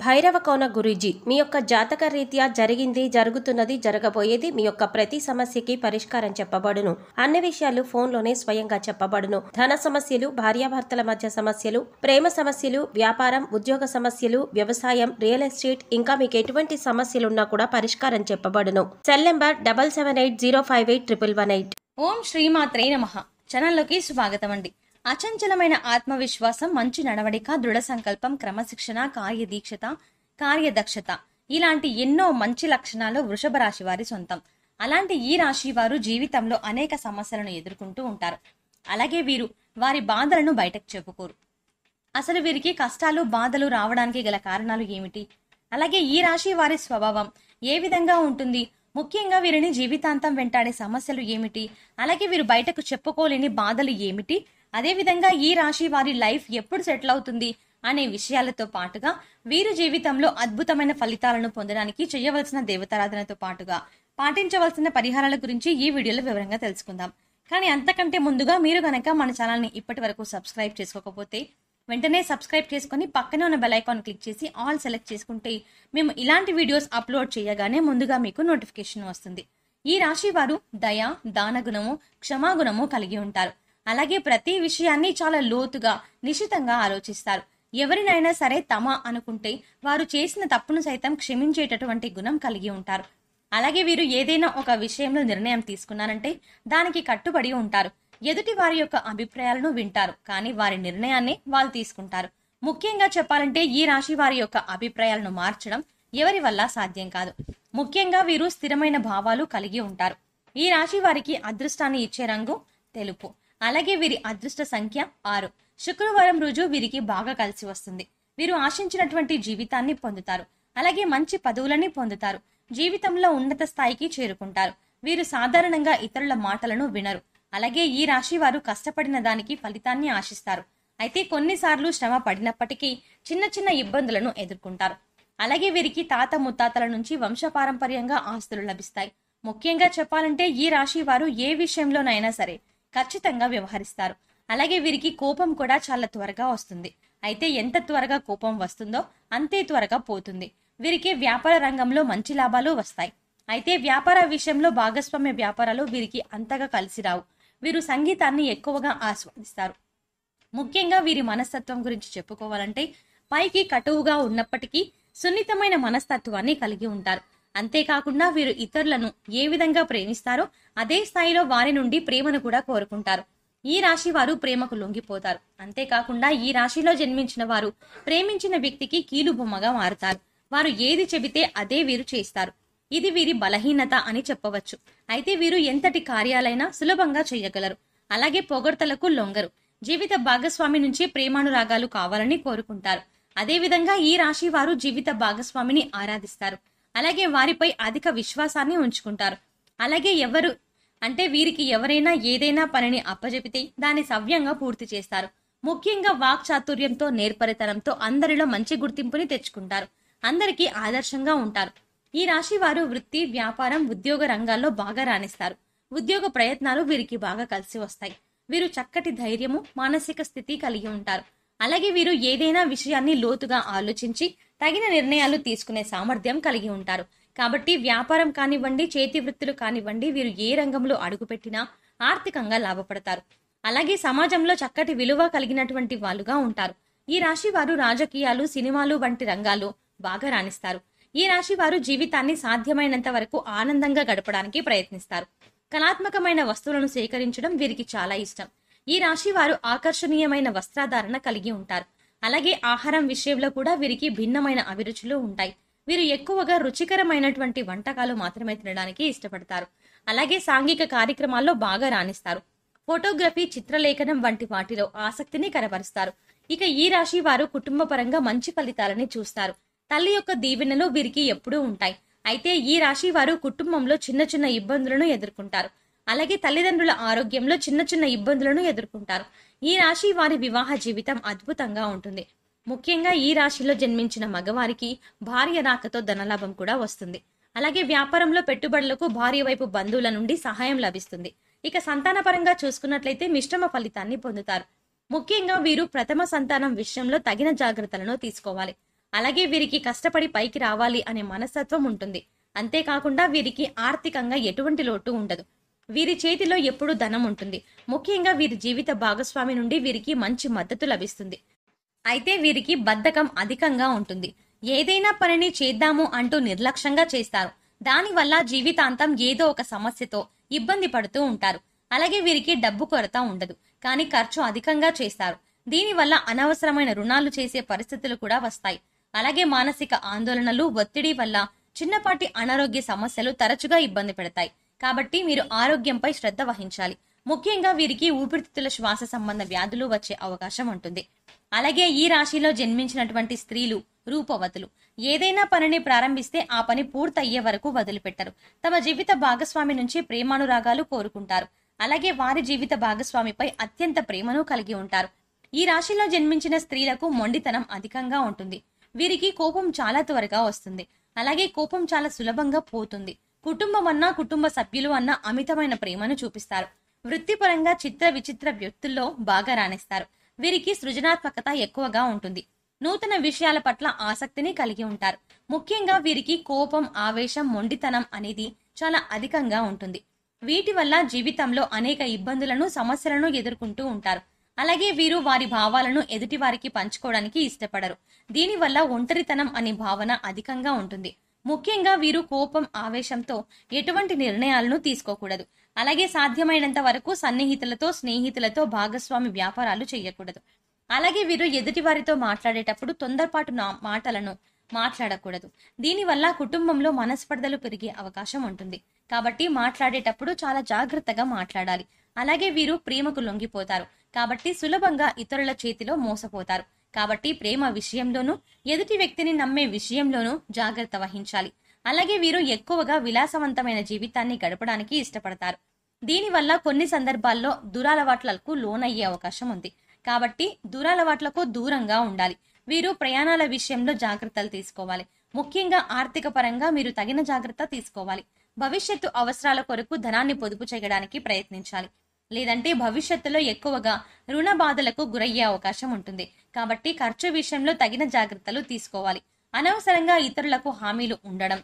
భైరవ కోన గురూజీ, మీ యొక్క జాతక రీత్యా జరిగింది, జరుగుతున్నది, జరగబోయేది, మీ యొక్క ప్రతి సమస్యకి పరిష్కారం చెప్పబడును. అన్ని విషయాలు ఫోన్లోనే స్వయంగా చెప్పబడును. ధన సమస్యలు, భార్యాభర్తల మధ్య సమస్యలు, ప్రేమ సమస్యలు, వ్యాపారం, ఉద్యోగ సమస్యలు, వ్యవసాయం, రియల్ ఎస్టేట్, ఇంకా మీకు ఎటువంటి సమస్యలున్నా కూడా పరిష్కారం చెప్పబడును. Cell number 7780581118. ఓం శ్రీమాత్రే నమః. ఛానల్లోకి స్వాగతం అండి. అచంచలమైన ఆత్మవిశ్వాసం, మంచి నడవడిక, దృఢ సంకల్పం, క్రమశిక్షణ, కార్యదీక్షత, కార్యదక్షత ఇలాంటి ఎన్నో మంచి లక్షణాలు వృషభ రాశి వారి సొంతం. అలాంటి ఈ రాశి వారు జీవితంలో అనేక సమస్యలను ఎదుర్కొంటూ ఉంటారు. అలాగే వీరు వారి బాధలను బయటకు చెప్పుకోరు. అసలు వీరికి కష్టాలు, బాధలు రావడానికి గల కారణాలు ఏమిటి? అలాగే ఈ రాశి వారి స్వభావం ఏ విధంగా ఉంటుంది? ముఖ్యంగా వీరిని జీవితాంతం వెంటాడే సమస్యలు ఏమిటి? అలాగే వీరు బయటకు చెప్పుకోలేని బాధలు ఏమిటి? అదేవిధంగా ఈ రాశి వారి లైఫ్ ఎప్పుడు సెటిల్ అవుతుంది అనే విషయాలతో పాటుగా వీరు జీవితంలో అద్భుతమైన ఫలితాలను పొందడానికి చేయవలసిన దేవతారాధనతో పాటుగా పాటించవలసిన పరిహారాల గురించి ఈ వీడియోలో వివరంగా తెలుసుకుందాం. కానీ అంతకంటే ముందుగా మీరు గనక మన ఛానల్ని ఇప్పటి వరకు సబ్స్క్రైబ్ చేసుకోకపోతే వెంటనే సబ్స్క్రైబ్ చేసుకుని పక్కనే ఉన్న బెల్ ఐకాన్ క్లిక్ చేసి ఆల్ సెలెక్ట్ చేసుకుంటే మేము ఇలాంటి వీడియోస్ అప్లోడ్ చేయగానే ముందుగా మీకు నోటిఫికేషన్ వస్తుంది. ఈ రాశి వారు దయ, దానగుణము, క్షమాగుణము కలిగి ఉంటారు. అలాగే ప్రతి విషయాన్ని చాలా లోతుగా, నిశితంగా ఆలోచిస్తారు. ఎవరినైనా సరే తమ అనుకుంటే వారు చేసిన తప్పును సైతం క్షమించేటటువంటి గుణం కలిగి ఉంటారు. అలాగే వీరు ఏదైనా ఒక విషయంలో నిర్ణయం తీసుకున్నారంటే దానికి కట్టుబడి ఉంటారు. ఎదుటి వారి యొక్క అభిప్రాయాలను వింటారు, కానీ వారి నిర్ణయాన్ని వాళ్ళు తీసుకుంటారు. ముఖ్యంగా చెప్పాలంటే ఈ రాశి వారి యొక్క అభిప్రాయాలను మార్చడం ఎవరి వల్ల సాధ్యం కాదు. ముఖ్యంగా వీరు స్థిరమైన భావాలు కలిగి ఉంటారు. ఈ రాశి వారికి అదృష్టాన్ని ఇచ్చే రంగు తెలుపు. అలాగే వీరి అదృష్ట సంఖ్య 6. శుక్రవారం రోజు వీరికి బాగా కలిసి వస్తుంది. వీరు ఆశించినటువంటి జీవితాన్ని పొందుతారు. అలాగే మంచి పదవులని పొందుతారు. జీవితంలో ఉన్నత స్థాయికి చేరుకుంటారు. వీరు సాధారణంగా ఇతరుల మాటలను వినరు. అలాగే ఈ రాశి వారు కష్టపడిన దానికి ఫలితాన్ని ఆశిస్తారు. అయితే కొన్నిసార్లు శ్రమ పడినప్పటికీ చిన్న చిన్న ఇబ్బందులను ఎదుర్కొంటారు. అలాగే వీరికి తాత ముత్తాతల నుంచి వంశపారంపర్యంగా ఆస్తులు లభిస్తాయి. ముఖ్యంగా చెప్పాలంటే ఈ రాశి వారు ఏ విషయంలోనైనా సరే ఖచ్చితంగా వ్యవహరిస్తారు. అలాగే వీరికి కోపం కూడా చాలా త్వరగా వస్తుంది. అయితే ఎంత త్వరగా కోపం వస్తుందో అంతే త్వరగా పోతుంది. వీరికి వ్యాపార రంగంలో మంచి లాభాలు వస్తాయి. అయితే వ్యాపార విషయంలో భాగస్వామ్య వ్యాపారాలు వీరికి అంతగా కలిసి రావు. వీరు సంగీతాన్ని ఎక్కువగా ఆస్వాదిస్తారు. ముఖ్యంగా వీరి మనస్తత్వం గురించి చెప్పుకోవాలంటే పైకి కటువుగా ఉన్నప్పటికీ సున్నితమైన మనస్తత్వాన్ని కలిగి ఉంటారు. అంతేకాకుండా వీరు ఇతరులను ఏ విధంగా ప్రేమిస్తారో అదే స్థాయిలో వారి నుండి ప్రేమను కూడా కోరుకుంటారు. ఈ రాశి వారు ప్రేమకు లొంగిపోతారు. అంతేకాకుండా ఈ రాశిలో జన్మించిన వారు ప్రేమించిన వ్యక్తికి కీలుబొమ్మగా మారుతారు. వారు ఏది చెబితే అదే వీరు చేస్తారు. ఇది వీరి బలహీనత అని చెప్పవచ్చు. అయితే వీరు ఎంతటి కార్యాలైనా సులభంగా చేయగలరు. అలాగే పొగడ్తలకు లొంగరు. జీవిత భాగస్వామి నుంచి ప్రేమానురాగాలు కావాలని కోరుకుంటారు. అదేవిధంగా ఈ రాశి వారు జీవిత భాగస్వామిని ఆరాధిస్తారు. అలాగే వారిపై అధిక విశ్వాసాన్ని ఉంచుకుంటారు. అలాగే వీరికి ఎవరైనా ఏదైనా పనిని అప్పజెపితే దాన్ని సవ్యంగా పూర్తి చేస్తారు. ముఖ్యంగా వాక్ చాతుర్యంతో, నేర్పరితనంతో అందరిలో మంచి గుర్తింపుని తెచ్చుకుంటారు. అందరికీ ఆదర్శంగా ఉంటారు. ఈ రాశి వారు వృత్తి, వ్యాపారం, ఉద్యోగ రంగాల్లో బాగా రాణిస్తారు. ఉద్యోగ ప్రయత్నాలు వీరికి బాగా కలిసి వస్తాయి. వీరు చక్కటి ధైర్యము, మానసిక స్థితి కలిగి ఉంటారు. అలాగే వీరు ఏదైనా విషయాన్ని లోతుగా ఆలోచించి తగిన నిర్ణయాలు తీసుకునే సామర్థ్యం కలిగి ఉంటారు. కాబట్టి వ్యాపారం కానివ్వండి, చేతి వృత్తులు కానివ్వండి, వీరు ఏ రంగంలో అడుగుపెట్టినా ఆర్థికంగా లాభపడతారు. అలాగే సమాజంలో చక్కటి విలువ కలిగినటువంటి వాళ్ళుగా ఉంటారు. ఈ రాశి వారు రాజకీయాలు, సినిమాలు వంటి రంగాల్లో బాగా రాణిస్తారు. ఈ రాశి వారు జీవితాన్ని సాధ్యమైనంత వరకు ఆనందంగా గడపడానికి ప్రయత్నిస్తారు. కళాత్మకమైన వస్తువులను సేకరించడం వీరికి చాలా ఇష్టం. ఈ రాశి వారు ఆకర్షణీయమైన వస్త్రధారణ కలిగి ఉంటారు. అలాగే ఆహారం విషయంలో కూడా వీరికి భిన్నమైన అభిరుచులు ఉంటాయి. వీరు ఎక్కువగా రుచికరమైనటువంటి వంటకాలు మాత్రమే తినడానికి ఇష్టపడతారు. అలాగే సాంఘిక కార్యక్రమాల్లో బాగా రాణిస్తారు. ఫోటోగ్రఫీ, చిత్రలేఖనం వంటి వాటిలో ఆసక్తిని కనబరుస్తారు. ఇక ఈ రాశి వారు కుటుంబ పరంగా మంచి ఫలితాలని చూస్తారు. తల్లి యొక్క దీవెనలు వీరికి ఎప్పుడూ ఉంటాయి. అయితే ఈ రాశి వారు కుటుంబంలో చిన్న చిన్న ఇబ్బందులను ఎదుర్కొంటారు. అలాగే తల్లిదండ్రుల ఆరోగ్యంలో చిన్న చిన్న ఇబ్బందులను ఎదుర్కొంటారు. ఈ రాశి వారి వివాహ జీవితం అద్భుతంగా ఉంటుంది. ముఖ్యంగా ఈ రాశిలో జన్మించిన మగవారికి భార్య రాకతో ధనలాభం కూడా వస్తుంది. అలాగే వ్యాపారంలో పెట్టుబడులకు భార్య వైపు బంధువుల నుండి సహాయం లభిస్తుంది. ఇక సంతానపరంగా చూసుకున్నట్లయితే మిశ్రమ ఫలితాన్ని పొందుతారు. ముఖ్యంగా వీరు ప్రథమ సంతానం విషయంలో తగిన జాగ్రత్తలను తీసుకోవాలి. అలాగే వీరికి కష్టపడి పైకి రావాలి అనే మనస్తత్వం ఉంటుంది. అంతేకాకుండా వీరికి ఆర్థికంగా ఎటువంటి లోటు ఉండదు. వీరి చేతిలో ఎప్పుడూ ధనం ఉంటుంది. ముఖ్యంగా వీరి జీవిత భాగస్వామి నుండి వీరికి మంచి మద్దతు లభిస్తుంది. అయితే వీరికి బద్ధకం అధికంగా ఉంటుంది. ఏదైనా పనిని చేద్దాము అంటూ నిర్లక్ష్యంగా చేస్తారు. దానివల్ల జీవితాంతం ఏదో ఒక సమస్యతో ఇబ్బంది పడుతూ ఉంటారు. అలాగే వీరికి డబ్బు కొరత ఉండదు, కానీ ఖర్చు అధికంగా చేస్తారు. దీనివల్ల అనవసరమైన రుణాలు చేసే పరిస్థితులు కూడా వస్తాయి. అలాగే మానసిక ఆందోళనలు, ఒత్తిడి వల్ల చిన్నపాటి అనారోగ్య సమస్యలు తరచుగా ఇబ్బంది పెడతాయి. కాబట్టి మీరు ఆరోగ్యంపై శ్రద్ధ వహించాలి. ముఖ్యంగా వీరికి ఊపిరితిత్తుల శ్వాస సంబంధ వ్యాధులు వచ్చే అవకాశం ఉంటుంది. అలాగే ఈ రాశిలో జన్మించినటువంటి స్త్రీలు రూపవతులు. ఏదైనా పనిని ప్రారంభిస్తే ఆ పని పూర్తయ్యే వరకు వదిలిపెట్టరు. తమ జీవిత భాగస్వామి నుంచి ప్రేమానురాగాలు కోరుకుంటారు. అలాగే వారి జీవిత భాగస్వామిపై అత్యంత ప్రేమను కలిగి ఉంటారు. ఈ రాశిలో జన్మించిన స్త్రీలకు మొండితనం అధికంగా ఉంటుంది. వీరికి కోపం చాలా త్వరగా వస్తుంది. అలాగే కోపం చాలా సులభంగా పోతుంది. కుటుంబం అన్నా, కుటుంబ సభ్యులు అన్నా అమితమైన ప్రేమను చూపిస్తారు. వృత్తిపరంగా చిత్ర విచిత్ర వ్యక్తుల్లో బాగా రాణిస్తారు. వీరికి సృజనాత్మకత ఎక్కువగా ఉంటుంది. నూతన విషయాల పట్ల ఆసక్తిని కలిగి ఉంటారు. ముఖ్యంగా వీరికి కోపం, ఆవేశం, మొండితనం అనేది చాలా అధికంగా ఉంటుంది. వీటి వల్ల జీవితంలో అనేక ఇబ్బందులను, సమస్యలను ఎదుర్కొంటూ ఉంటారు. అలాగే వీరు వారి భావాలను ఎదుటి వారికి పంచుకోవడానికి ఇష్టపడరు. దీనివల్ల ఒంటరితనం అనే భావన అధికంగా ఉంటుంది. ముఖ్యంగా వీరు కోపం, ఆవేశంతో ఎటువంటి నిర్ణయాలను తీసుకోకూడదు. అలాగే సాధ్యమైనంత వరకు సన్నిహితులతో, స్నేహితులతో భాగస్వామి వ్యాపారాలు చేయకూడదు. అలాగే వీరు ఎదుటి వారితో మాట్లాడేటప్పుడు తొందరపాటు మాటలను మాట్లాడకూడదు. దీనివల్ల కుటుంబంలో మనస్పర్ధలు పెరిగే అవకాశం ఉంటుంది. కాబట్టి మాట్లాడేటప్పుడు చాలా జాగ్రత్తగా మాట్లాడాలి. అలాగే వీరు ప్రేమకు లొంగిపోతారు. కాబట్టి సులభంగా ఇతరుల చేతిలో మోసపోతారు. కాబట్టి ప్రేమ విషయంలోనూ, ఎదుటి వ్యక్తిని నమ్మే విషయంలోనూ జాగ్రత్త వహించాలి. అలాగే వీరు ఎక్కువగా విలాసవంతమైన జీవితాన్ని గడపడానికి ఇష్టపడతారు. దీనివల్ల కొన్ని సందర్భాల్లో దురలవాట్లకు లోనయ్యే అవకాశం ఉంది. కాబట్టి దురలవాట్లకు దూరంగా ఉండాలి. వీరు ప్రయాణాల విషయంలో జాగ్రత్తలు తీసుకోవాలి. ముఖ్యంగా ఆర్థిక పరంగా మీరు తగిన జాగ్రత్త తీసుకోవాలి. భవిష్యత్తు అవసరాల కొరకు ధనాన్ని పొదుపు చేయడానికి ప్రయత్నించాలి. లేదంటే భవిష్యత్తులో ఎక్కువగా రుణ బాధలకు గురయ్యే అవకాశం ఉంటుంది. కాబట్టి ఖర్చు విషయంలో తగిన జాగ్రత్తలు తీసుకోవాలి. అనవసరంగా ఇతరులకు హామీలు ఉండడం,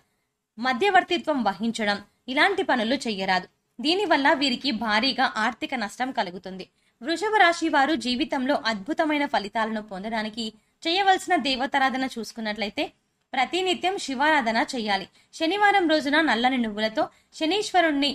మధ్యవర్తిత్వం వహించడం ఇలాంటి పనులు చెయ్యరాదు. దీనివల్ల వీరికి భారీగా ఆర్థిక నష్టం కలుగుతుంది. వృషభ రాశి వారు జీవితంలో అద్భుతమైన ఫలితాలను పొందడానికి చేయవలసిన దేవతారాధన చూసుకున్నట్లయితే ప్రతినిత్యం శివారాధన చేయాలి. శనివారం రోజున నల్లని నువ్వులతో శనీశ్వరుణ్ణి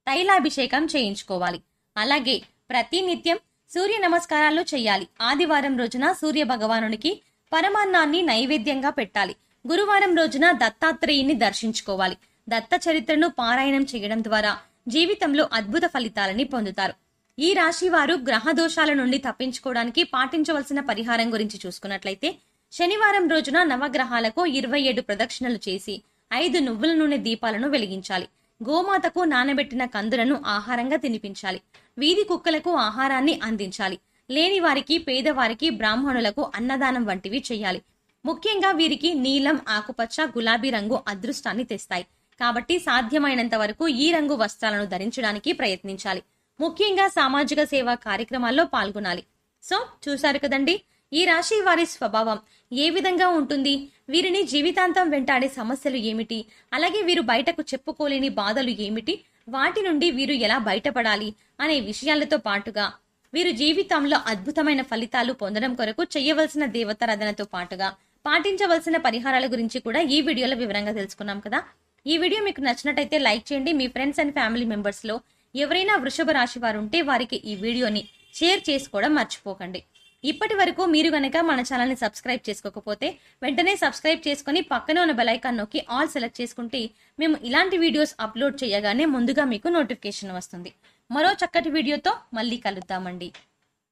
తైలాభిషేకం చేయించుకోవాలి. అలాగే ప్రతినిత్యం సూర్య నమస్కారాలు చేయాలి. ఆదివారం రోజున సూర్య భగవానునికి పరమాన్నాన్ని నైవేద్యంగా పెట్టాలి. గురువారం రోజున దత్తాత్రేయుని దర్శించుకోవాలి. దత్త చరిత్రను పారాయణం చేయడం ద్వారా జీవితంలో అద్భుత ఫలితాలని పొందుతారు. ఈ రాశి వారు గ్రహ దోషాల నుండి తప్పించుకోవడానికి పాటించవలసిన పరిహారం గురించి చూసుకున్నట్లయితే శనివారం రోజున నవగ్రహాలకు 27 ప్రదక్షిణలు చేసి 5 నువ్వుల నూనె దీపాలను వెలిగించాలి. గోమాతకు నానబెట్టిన కందులను ఆహారంగా తినిపించాలి. వీధి కుక్కలకు ఆహారాన్ని అందించాలి. లేని వారికి, పేదవారికి, బ్రాహ్మణులకు అన్నదానం వంటివి చేయాలి. ముఖ్యంగా వీరికి నీలం, ఆకుపచ్చ, గులాబీ రంగు అదృష్టాన్ని తెస్తాయి. కాబట్టి సాధ్యమైనంత వరకు ఈ రంగు వస్త్రాలను ధరించడానికి ప్రయత్నించాలి. ముఖ్యంగా సామాజిక సేవా కార్యక్రమాల్లో పాల్గొనాలి. సో చూశారు కదండి, ఈ రాశి వారి స్వభావం ఏ విధంగా ఉంటుంది, వీరిని జీవితాంతం వెంటాడే సమస్యలు ఏమిటి, అలాగే వీరు బయటకు చెప్పుకోలేని బాధలు ఏమిటి, వాటి నుండి వీరు ఎలా బయటపడాలి అనే విషయాలతో పాటుగా వీరు జీవితంలో అద్భుతమైన ఫలితాలు పొందడం కొరకు చేయవలసిన దేవతారాధనతో పాటుగా పాటించవలసిన పరిహారాల గురించి కూడా ఈ వీడియోలో వివరంగా తెలుసుకున్నాం కదా. ఈ వీడియో మీకు నచ్చినట్టయితే లైక్ చేయండి. మీ ఫ్రెండ్స్ అండ్ ఫ్యామిలీ మెంబర్స్ లో ఎవరైనా వృషభ రాశి వారు ఉంటే వారికి ఈ వీడియోని షేర్ చేసుకోవడం మర్చిపోకండి. ఇప్పటి వరకు మీరు గనక మన ఛానల్ ని సబ్స్క్రైబ్ చేసుకోకపోతే వెంటనే సబ్స్క్రైబ్ చేసుకుని పక్కనే ఉన్న బెల్ ఐకాన్ నొక్కి ఆల్ సెలెక్ట్ చేసుకుంటే మేము ఇలాంటి వీడియోస్ అప్లోడ్ చేయగానే ముందుగా మీకు నోటిఫికేషన్ వస్తుంది. మరో చక్కటి వీడియోతో మళ్ళీ కలుద్దామండి.